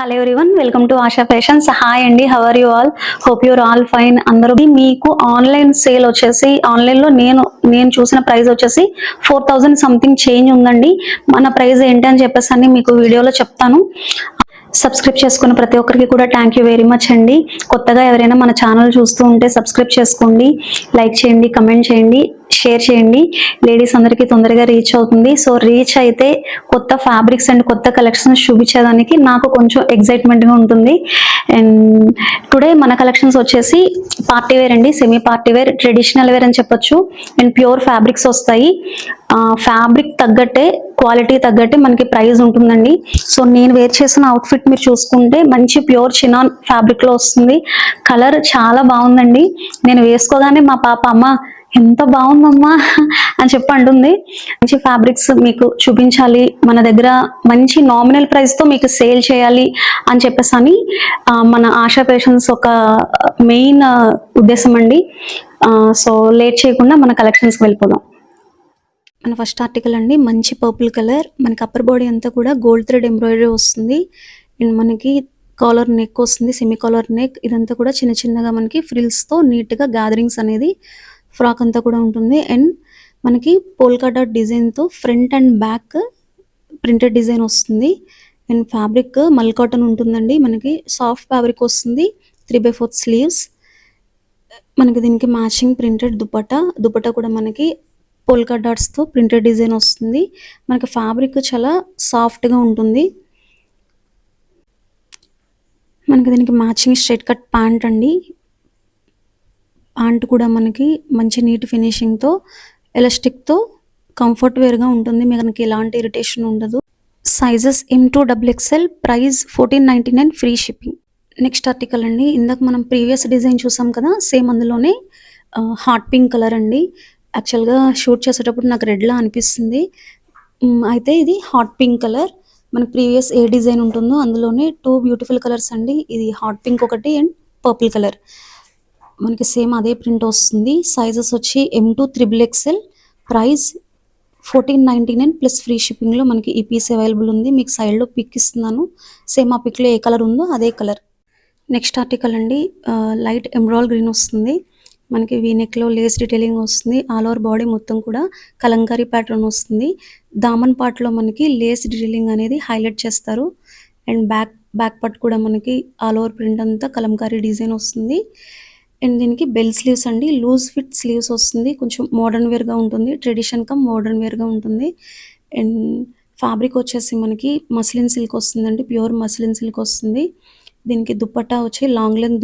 Hello everyone, welcome to Asha fashions. Hi అండి, how are you all? Hope your all fine. అందరూ మీకు online sale వచ్చేసి ఆన్లైన్లో నేను చూసిన ప్రైస్ వచ్చేసి 4000 సంథింగ్ చేంజ్ ఉందండి. మన ప్రైస్ ఏంటి అని చెప్పేసి అని మీకు వీడియోలో చెప్తాను. సబ్స్క్రైబ్ చేసుకున్న ప్రతి ఒక్కరికి కూడా థ్యాంక్ యూ వెరీ మచ్ అండి. కొత్తగా ఎవరైనా మన ఛానల్ చూస్తూ ఉంటే సబ్స్క్రైబ్ చేసుకోండి, లైక్ చేయండి, కమెంట్ చేయండి, షేర్ చేయండి. లేడీస్ అందరికీ తొందరగా రీచ్ అవుతుంది. సో రీచ్ అయితే కొత్త ఫ్యాబ్రిక్స్ అండ్ కొత్త కలెక్షన్స్ చూపించేదానికి నాకు కొంచెం ఎగ్జైట్మెంట్గా ఉంటుంది. అండ్ టుడే మన కలెక్షన్స్ వచ్చేసి పార్టీ వేర్ అండి, semi party wear, traditional wear అని చెప్పొచ్చు. అండ్ ప్యూర్ ఫ్యాబ్రిక్స్ వస్తాయి. ఫ్యాబ్రిక్ తగ్గట్టే, క్వాలిటీ తగ్గట్టే మనకి ప్రైస్ ఉంటుందండి. సో నేను వేర్ చేసిన అవుట్ఫిట్ మీరు చూసుకుంటే మంచి ప్యూర్ చినాన్ ఫ్యాబ్రిక్ లో వస్తుంది. కలర్ చాలా బాగుందండి. నేను వేసుకోగానే మా పాప అమ్మ ఎంత బాగుందమ్మా అని చెప్పి అంటుంది. మంచి ఫ్యాబ్రిక్స్ మీకు చూపించాలి, మన దగ్గర మంచి నామినల్ ప్రైస్ తో మీకు సేల్ చేయాలి అని చెప్పేసి అని మన ఆశా ఫ్యాషన్స్ ఒక మెయిన్ ఉద్దేశం అండి. సో లేట్ చేయకుండా మన కలెక్షన్స్కి వెళ్ళిపోదాం. మన ఫస్ట్ ఆర్టికల్ అండి, మంచి పర్పుల్ కలర్. మనకి అప్పర్ బాడీ అంతా కూడా గోల్డ్ థ్రెడ్ ఎంబ్రాయిడరీ వస్తుంది. అండ్ మనకి కాలర్ నెక్ వస్తుంది, సెమీ కాలర్ నెక్. ఇదంతా కూడా చిన్న చిన్నగా మనకి ఫ్రిల్స్తో నీట్గా గ్యాదరింగ్స్ అనేది ఫ్రాక్ అంతా కూడా ఉంటుంది. అండ్ మనకి పోల్కా డాట్ డిజైన్తో front and back printed design వస్తుంది. అండ్ ఫ్యాబ్రిక్ మల్ కాటన్ ఉంటుందండి. మనకి సాఫ్ట్ ఫ్యాబ్రిక్ వస్తుంది. 3/4 స్లీవ్స్. మనకి దీనికి మ్యాచింగ్ ప్రింటెడ్ దుపట్టా కూడా మనకి పోల్కా డాట్స్తో ప్రింటెడ్ డిజైన్ వస్తుంది. మనకి ఫ్యాబ్రిక్ చాలా సాఫ్ట్గా ఉంటుంది. మనకి దీనికి మ్యాచింగ్ స్ట్రైట్ కట్ ప్యాంట్ అండి. ప్యాంట్ కూడా మనకి మంచి నీట్ ఫినిషింగ్తో, ఎలాస్టిక్తో కంఫర్ట్ వేర్గా ఉంటుంది. మనకి ఎలాంటి ఇరిటేషన్ ఉండదు. Sizes M2XXL, price 1499, free shipping. Next article అండి, ఇందాక మనం ప్రీవియస్ డిజైన్ చూసాం కదా, సేమ్ అందులోనే హాట్ పింక్ కలర్ అండి. యాక్చువల్గా షూట్ చేసేటప్పుడు నాకు రెడ్లా అనిపిస్తుంది. అయితే ఇది హాట్ పింక్ కలర్. మనకి ప్రీవియస్ ఏ డిజైన్ ఉంటుందో అందులోనే 2 బ్యూటిఫుల్ కలర్స్ అండి. ఇది హాట్ పింక్ ఒకటి అండ్ పర్పుల్ కలర్. మనకి సేమ్ అదే ప్రింట్ వస్తుంది. సైజెస్ వచ్చి M2XXL, ప్రైస్ 1499 ప్లస్ ఫ్రీ షిప్పింగ్లో మనకి ఈ పీస్ అవైలబుల్ ఉంది. మీకు సైడ్లో పిక్ ఇస్తున్నాను. సేమ్ ఆ పిక్లో ఏ కలర్ ఉందో అదే కలర్. నెక్స్ట్ ఆర్టికల్ అండి, లైట్ ఎమరాల్డ్ గ్రీన్ వస్తుంది. మనకి వీనెక్లో లేస్ డీటెయిలింగ్ వస్తుంది. ఆల్ ఓవర్ బాడీ మొత్తం కూడా కలంకారీ ప్యాటర్న్ వస్తుంది. దామన్ పార్ట్లో మనకి లేస్ డీటెయిలింగ్ అనేది హైలైట్ చేస్తారు. అండ్ బ్యాక్ పార్ట్ కూడా మనకి ఆల్ ఓవర్ ప్రింట్ అంతా కలంకారీ డిజైన్ వస్తుంది. అండ్ దీనికి బెల్ స్లీవ్స్ అండి, లూజ్ ఫిట్ స్లీవ్స్ వస్తుంది. కొంచెం మోడర్న్ వేర్గా ఉంటుంది, ట్రెడిషన్ కమ్ మోడర్న్ వేర్గా ఉంటుంది. అండ్ ఫ్యాబ్రిక్ వచ్చేసి మనకి మస్లిన్ సిల్క్ వస్తుందండి, ప్యూర్ మస్లిన్ సిల్క్ వస్తుంది. దీనికి దుపట్టా వచ్చి లాంగ్ లెంత్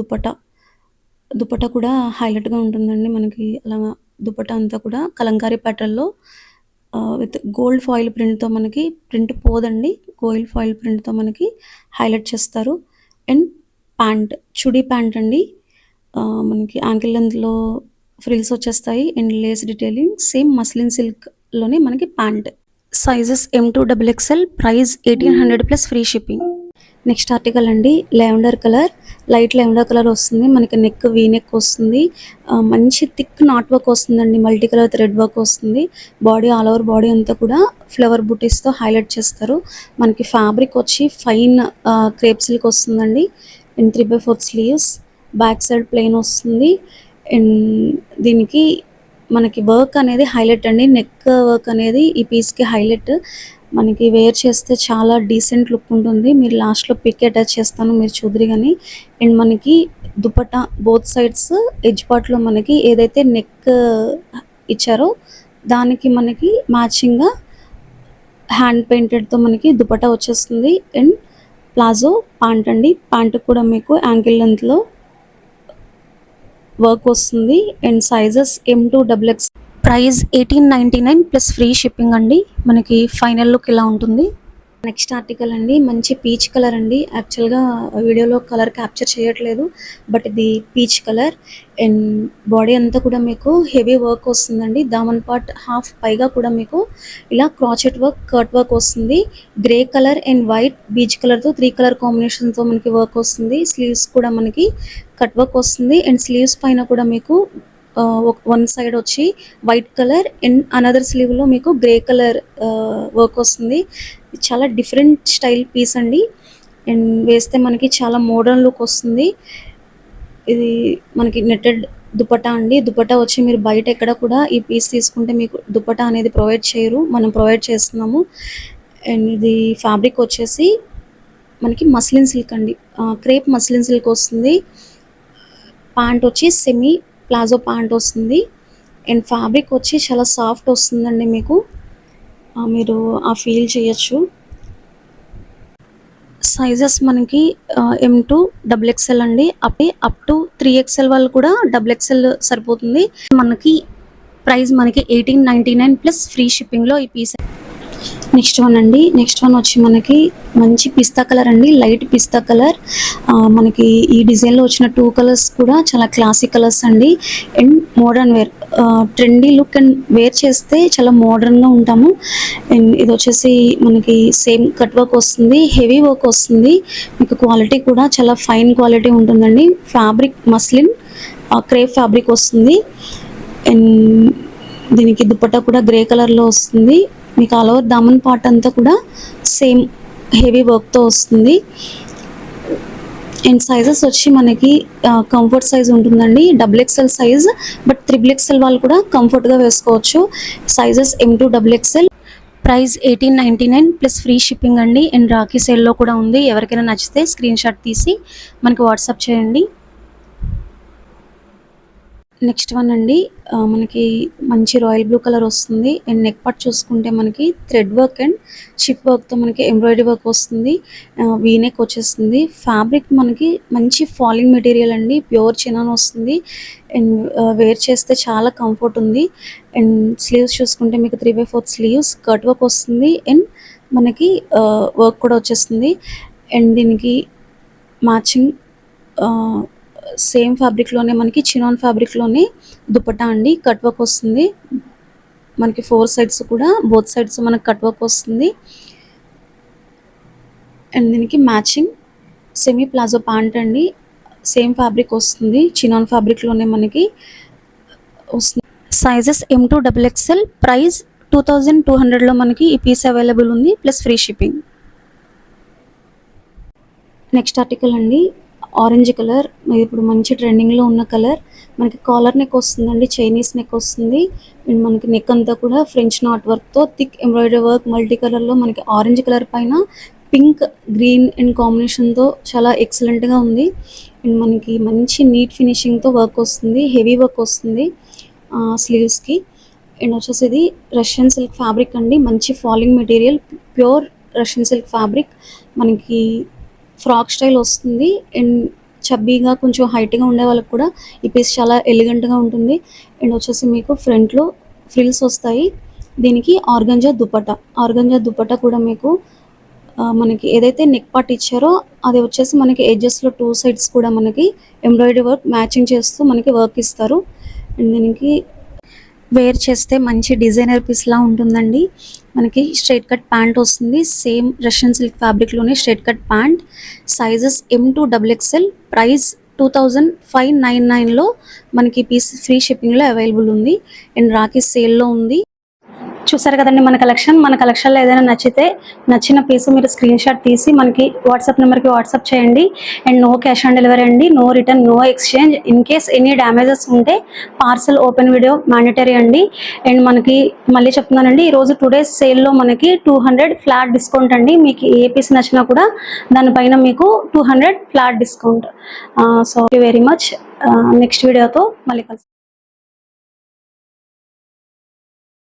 దుపట్టా కూడా హైలైట్గా ఉంటుందండి. మనకి అలా దుపట్టా అంతా కూడా కలంకారీ ప్యాటర్న్లో విత్ గోల్డ్ ఫాయిల్ ప్రింట్తో, మనకి ప్రింట్ పోదండి, గోల్డ్ ఫాయిల్ ప్రింట్తో మనకి హైలైట్ చేస్తారు. అండ్ ప్యాంట్ చుడీ ప్యాంట్ అండి. మనకి యాంకిల్ లెంత్లో ఫ్రిల్స్ వచ్చేస్తాయి. And lace detailing same muslin సిల్క్లోనే మనకి pant. Sizes M2XXL, price 1800 plus free shipping. Next article అండి, lavender colour, light lavender colour వస్తుంది. మనకి నెక్ వీ నెక్ వస్తుంది. మంచి థిక్ నాట్ వర్క్ వస్తుందండి, మల్టీ కలర్ థ్రెడ్ వర్క్ వస్తుంది. బాడీ ఆల్ ఓవర్ బాడీ అంతా కూడా ఫ్లవర్ బూటీస్తో హైలైట్ చేస్తారు. మనకి ఫ్యాబ్రిక్ వచ్చి ఫైన్ క్రేప్ సిల్క్ వస్తుందండి. And 3/4 sleeves, back side plain వస్తుంది. అండ్ దీనికి మనకి వర్క్ అనేది హైలైట్ అండి, నెక్ వర్క్ అనేది ఈ పీస్కి హైలైట్. మనకి వేర్ చేస్తే చాలా డీసెంట్ లుక్ ఉంటుంది. మీరు లాస్ట్లో పిక్ అటాచ్ చేస్తాను, మీరు చూద్దరు కానీ. అండ్ మనకి దుపట్టా బోత్ సైడ్స్ ఎడ్జ్ పార్ట్లో మనకి ఏదైతే నెక్ ఇచ్చారో దానికి మనకి మ్యాచింగ్గా హ్యాండ్ పెయింటెడ్తో మనకి దుపట్టా వచ్చేస్తుంది. అండ్ ప్లాజో ప్యాంట్ అండి, ప్యాంట్ కూడా మీకు యాంకిల్ లెంత్లో వర్క్ వస్తుంది. And sizes M2XXL, price 1899 plus free shipping అండి. మనకి ఫైనల్ లుక్ ఇలా ఉంటుంది. నెక్స్ట్ ఆర్టికల్ అండి, మంచి పీచ్ కలర్ అండి. యాక్చువల్గా వీడియోలో కలర్ క్యాప్చర్ చేయట్లేదు, బట్ ఇది పీచ్ కలర్. అండ్ బాడీ అంతా కూడా మీకు హెవీ వర్క్ వస్తుందండి. దామన్ పార్ట్ హాఫ్ పైగా కూడా మీకు ఇలా క్రాచెట్ వర్క్, కట్ వర్క్ వస్తుంది. Grey colour and white beach కలర్తో 3 కలర్ కాంబినేషన్తో మనకి వర్క్ వస్తుంది. స్లీవ్స్ కూడా మనకి కట్ వర్క్ వస్తుంది. అండ్ స్లీవ్స్ పైన కూడా మీకు వన్ సైడ్ వచ్చి వైట్ కలర్ అండ్ అనదర్ స్లీవ్లో మీకు గ్రే కలర్ వర్క్ వస్తుంది. చాలా డిఫరెంట్ స్టైల్ పీస్ అండి. అండ్ వేస్తే మనకి చాలా మోడర్న్ లుక్ వస్తుంది. ఇది మనకి నెట్టెడ్ దుపట్టా అండి. దుపట్టా వచ్చి మీరు బయట ఎక్కడ కూడా ఈ పీస్ తీసుకుంటే మీకు దుపట్టా అనేది ప్రొవైడ్ చేయరు, మనం ప్రొవైడ్ చేస్తున్నాము. అండ్ ఇది ఫ్యాబ్రిక్ వచ్చేసి మనకి మస్లిన్ సిల్క్ అండి, క్రేప్ మస్లిన్ సిల్క్ వస్తుంది. ప్యాంట్ వచ్చి సెమీ ప్లాజో ప్యాంట్ వస్తుంది. అండ్ ఫ్యాబ్రిక్ వచ్చి చాలా సాఫ్ట్ వస్తుందండి మీకు, మీరు ఆ ఫీల్ చేయొచ్చు. సైజెస్ మనకి M2 XXL అండి, అప్ టు 3XL వాళ్ళు కూడా XXL సరిపోతుంది. మనకి ప్రైస్ మనకి 1899 ప్లస్ ఫ్రీ షిప్పింగ్లో ఈ పీస్. నెక్స్ట్ వన్ వచ్చి మనకి మంచి పిస్తా కలర్ అండి, లైట్ పిస్తా కలర్. మనకి ఈ డిజైన్లో వచ్చిన 2 కలర్స్ కూడా చాలా క్లాసిక్ కలర్స్ అండి. And modern wear, trendy look and wear చేస్తే చాలా మోడర్న్గా ఉంటాము. అండ్ ఇది వచ్చేసి మనకి సేమ్ కట్ వర్క్ వస్తుంది, హెవీ వర్క్ వస్తుంది. మీకు క్వాలిటీ కూడా చాలా ఫైన్ క్వాలిటీ ఉంటుందండి. ఫ్యాబ్రిక్ మస్లిన్ క్రేప్ ఫ్యాబ్రిక్ వస్తుంది. అండ్ దీనికి దుపట్టా కూడా గ్రే కలర్లో వస్తుంది. మీకు ఆల్ ఓవర్ దామన్ పార్ట్ అంతా కూడా సేమ్ హెవీ వర్క్తో వస్తుంది. అండ్ సైజెస్ వచ్చి మనకి కంఫర్ట్ సైజ్ ఉంటుందండి, XXL సైజ్, బట్ XXL వాళ్ళు కూడా కంఫర్ట్గా వేసుకోవచ్చు. Sizes M2 XXL. Price 1899 plus free shipping అండి. అండ్ రాఖీ సేల్లో కూడా ఉంది. ఎవరికైనా నచ్చితే స్క్రీన్ షాట్ తీసి మనకి వాట్సాప్ చేయండి. నెక్స్ట్ వన్ అండి, మనకి మంచి రాయల్ బ్లూ కలర్ వస్తుంది. అండ్ నెక్ పార్ట్ చూసుకుంటే మనకి థ్రెడ్ వర్క్ అండ్ షిప్ వర్క్తో మనకి ఎంబ్రాయిడరీ వర్క్ వస్తుంది. వీ నెక్ వచ్చేస్తుంది. ఫ్యాబ్రిక్ మనకి మంచి ఫాలింగ్ మెటీరియల్ అండి, ప్యూర్ చినాన్ వస్తుంది. అండ్ వేర్ చేస్తే చాలా కంఫర్ట్ ఉంది. అండ్ స్లీవ్స్ చూసుకుంటే మీకు 3/4 స్లీవ్స్, కట్ వర్క్ వస్తుంది. అండ్ మనకి వర్క్ కూడా వచ్చేస్తుంది. అండ్ దీనికి మ్యాచింగ్ సేమ్ ఫ్యాబ్రిక్లోనే మనకి చినాన్ ఫ్యాబ్రిక్లోనే దుపట్టా అండి, కట్ వర్క్ వస్తుంది. మనకి 4 సైడ్స్ కూడా, బోత్ సైడ్స్ మనకి కట్ వర్క్ వస్తుంది. అండ్ దీనికి మ్యాచింగ్ సెమీ ప్లాజో ప్యాంట్ అండి, సేమ్ ఫ్యాబ్రిక్ వస్తుంది, చినాన్ ఫ్యాబ్రిక్లోనే మనకి వస్తుంది. Sizes M2 XXL. ప్రైస్ 2200లో మనకి ఈ పీస్ అవైలబుల్ ఉంది plus free shipping. Next article అండి, ఆరెంజ్ కలర్, ఇప్పుడు మంచి ట్రెండింగ్లో ఉన్న కలర్. మనకి కాలర్ నెక్ వస్తుందండి, చైనీస్ నెక్ వస్తుంది. అండ్ మనకి నెక్ అంతా కూడా ఫ్రెంచ్ నాట్ వర్క్తో థిక్ ఎంబ్రాయిడరీ వర్క్ మల్టీ కలర్లో మనకి ఆరెంజ్ కలర్ పైన పింక్ గ్రీన్ అండ్ కాంబినేషన్తో చాలా ఎక్సలెంట్గా ఉంది. అండ్ మనకి మంచి నీట్ ఫినిషింగ్తో వర్క్ వస్తుంది, హెవీ వర్క్ వస్తుంది స్లీవ్స్కి. అండ్ వచ్చేసి ఇది రష్యన్ సిల్క్ ఫ్యాబ్రిక్ అండి, మంచి falling material, pure Russian silk fabric. మనకి ఫ్రాక్ స్టైల్ వస్తుంది. అండ్ చబ్బీగా కొంచెం హైట్గా ఉండే వాళ్ళకి కూడా ఈ పీస్ చాలా ఎలిగెంట్గా ఉంటుంది. అండ్ వచ్చేసి మీకు ఫ్రంట్లో ఫ్రిల్స్ వస్తాయి. దీనికి ఆర్గంజా దుపట్టా కూడా మీకు మనకి ఏదైతే నెక్ పార్ట్ ఇచ్చారో అది వచ్చేసి మనకి ఎడ్జెస్లో 2 సైడ్స్ కూడా మనకి ఎంబ్రాయిడరీ వర్క్ మ్యాచింగ్ చేస్తూ మనకి వర్క్ ఇస్తారు. అండ్ దీనికి వేర్ చేస్తే మంచి డిజైనర్ పీస్లా ఉంటుందండి. మనకి స్ట్రైట్ కట్ ప్యాంట్ వస్తుంది, సేమ్ రష్యన్ సిల్క్ ఫ్యాబ్రిక్లోనే straight cut pant. Sizes M2 XXL. Price 2599లో మనకి పీస్ ఫ్రీ షిప్పింగ్లో అవైలబుల్ ఉంది. అండ్ రాఖీ సేల్లో ఉంది. చూసారు కదండి మన కలెక్షన్లో ఏదైనా నచ్చిన పీస్ మీరు స్క్రీన్ షాట్ తీసి మనకి వాట్సాప్ నెంబర్కి వాట్సాప్ చేయండి. And no cash on delivery అండి, no return, no exchange. In case any damages ఉంటే పార్సల్ ఓపెన్ వీడియో మ్యాండటరీ అండి. అండ్ మనకి మళ్ళీ చెప్తున్నానండి, ఈరోజు 2 days సేల్లో మనకి 200 ఫ్లాట్ డిస్కౌంట్ అండి. మీకు ఏ పీస్ నచ్చినా కూడా దానిపైన మీకు 200 flat discount. So very much. Next వీడియోతో మళ్ళీ కలుస్తాం.